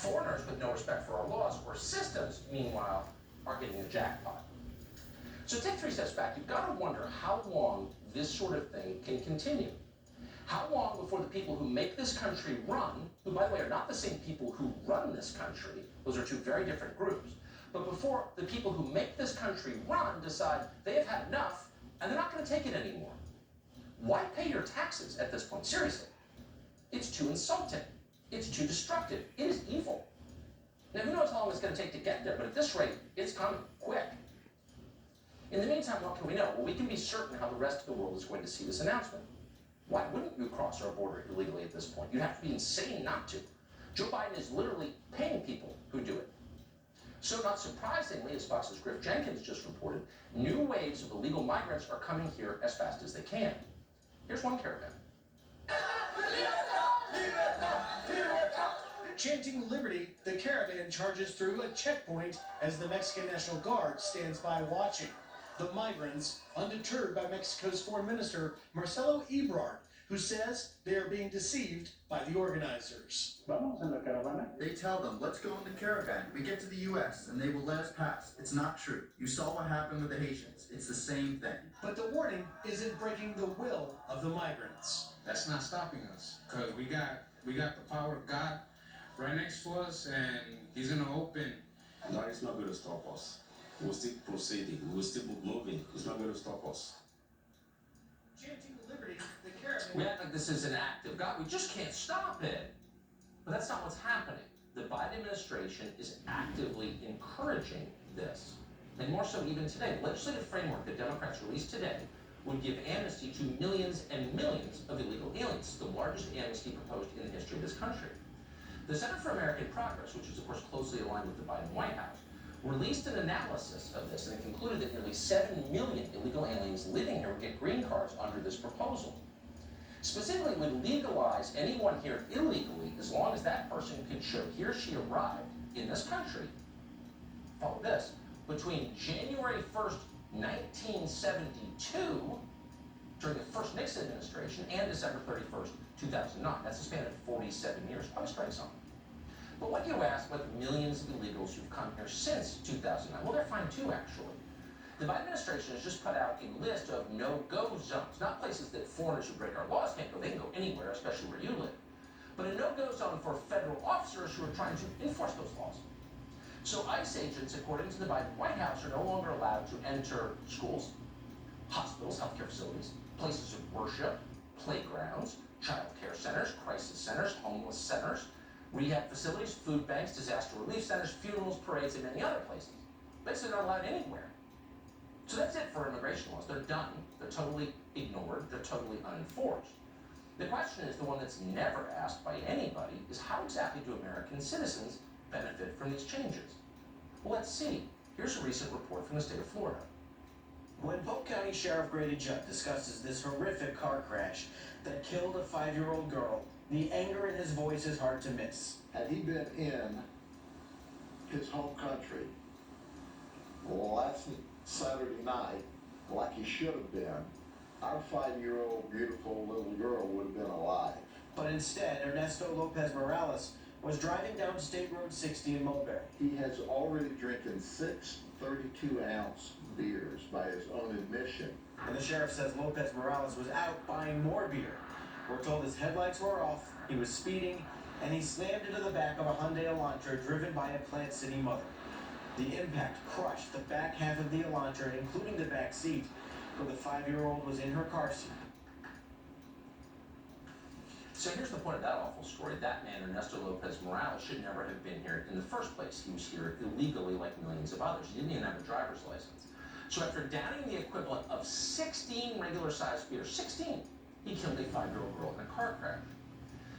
Foreigners with no respect for our laws or systems, meanwhile, are getting a jackpot. So take 3 steps back. You've got to wonder how long this sort of thing can continue. How long before the people who make this country run, who, by the way, are not the same people who run this country, those are two very different groups, but before the people who make this country run decide they have had enough and they're not going to take it anymore. Why pay your taxes at this point? Seriously. It's too insulting. It's too destructive. It is evil. Now, who knows how long it's going to take to get there, but at this rate, it's coming quick. In the meantime, what can we know? Well, we can be certain how the rest of the world is going to see this announcement. Why wouldn't you cross our border illegally at this point? You'd have to be insane not to. Joe Biden is literally paying people who do it. So not surprisingly, as Fox's Griff Jenkins just reported, new waves of illegal migrants are coming here as fast as they can. Here's one caravan. Chanting liberty, the caravan charges through a checkpoint as the Mexican National Guard stands by watching. The migrants, undeterred by Mexico's Foreign Minister Marcelo Ebrard, who says they are being deceived by the organizers. They tell them, let's go in the caravan. We get to the U.S. and they will let us pass. It's not true. You saw what happened with the Haitians. It's the same thing. But the warning isn't breaking the will of the migrants. That's not stopping us, because we got the power of God right next to us, and He's going to open. That is not going to stop us. We'll still proceeding. We'll still moving. It's not going to stop us. Chanting liberty, the caravan. We act like this is an act of God. We just can't stop it. But that's not what's happening. The Biden administration is actively encouraging this. And more so even today. The legislative framework that Democrats released today would give amnesty to millions and millions of illegal aliens, the largest amnesty proposed in the history of this country. The Center for American Progress, which is of course closely aligned with the Biden White House, released an analysis of this and it concluded that nearly 7 million illegal aliens living here would get green cards under this proposal. Specifically, it would legalize anyone here illegally as long as that person could show he or she arrived in this country, follow this, between January 1st, 1972, during the first Nixon administration, and December 31st, 2009. That's a span of 47 years. Quite a strike zone. But what do you ask about the millions of illegals who've come here since 2009? Well, they're fine too, actually. The Biden administration has just put out a list of no-go zones, not places that foreigners who break our laws can't go. They can go anywhere, especially where you live. But a no-go zone for federal officers who are trying to enforce those laws. So ICE agents, according to the Biden White House, are no longer allowed to enter schools, hospitals, healthcare facilities, places of worship, playgrounds, child care centers, crisis centers, homeless centers, rehab facilities, food banks, disaster relief centers, funerals, parades, and many other places. Basically, they're not allowed anywhere. So that's it for immigration laws. They're done. They're totally ignored. They're totally unenforced. The question is, the one that's never asked by anybody, is how exactly do American citizens benefit from these changes? Well, let's see. Here's a recent report from the state of Florida. When Polk County Sheriff Grady Judd discusses this horrific car crash that killed a 5-year-old girl, the anger in his voice is hard to miss. Had he been in his home country last Saturday night, like he should have been, our 5-year-old beautiful little girl would have been alive. But instead, Ernesto Lopez Morales was driving down State Road 60 in Mulberry. He has already drinking 6 32-ounce beers by his own admission. And the sheriff says Lopez Morales was out buying more beer. We're told his headlights were off, he was speeding, and he slammed into the back of a Hyundai Elantra driven by a Plant City mother. The impact crushed the back half of the Elantra, including the back seat, where the 5-year-old was in her car seat. So here's the point of that awful story. That man, Ernesto Lopez Morales, should never have been here in the first place. He was here illegally like millions of others. He didn't even have a driver's license. So after downing the equivalent of 16 regular-sized beers, 16, he killed a 5-year-old girl in a car crash.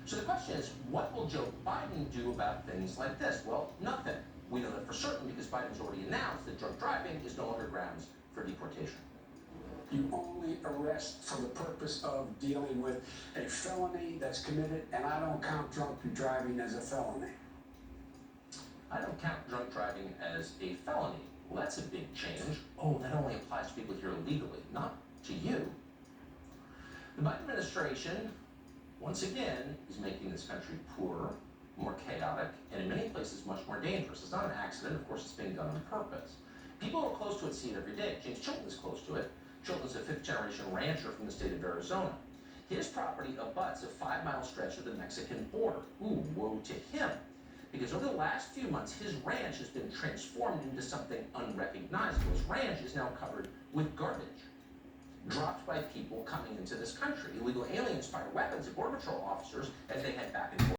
So the question is, what will Joe Biden do about things like this? Well, nothing. We know that for certain because Biden's already announced that drunk driving is no longer grounds for deportation. You only arrest for the purpose of dealing with a felony that's committed, and I don't count drunk driving as a felony. I don't count drunk driving as a felony. Well, that's a big change. Oh, that only applies to people here illegally, not to you. The Biden administration, once again, is making this country poorer, more chaotic, and in many places place is much more dangerous. It's not an accident, of course it's being done on purpose. People who are close to it see it every day. James Chilton is close to it. Chilton's a fifth-generation rancher from the state of Arizona. His property abuts a 5-mile stretch of the Mexican border. Ooh, woe to him. Because over the last few months, his ranch has been transformed into something unrecognizable. His ranch is now covered with garbage dropped by people coming into this country. Illegal aliens fire weapons at Border Patrol officers as they head back and forth.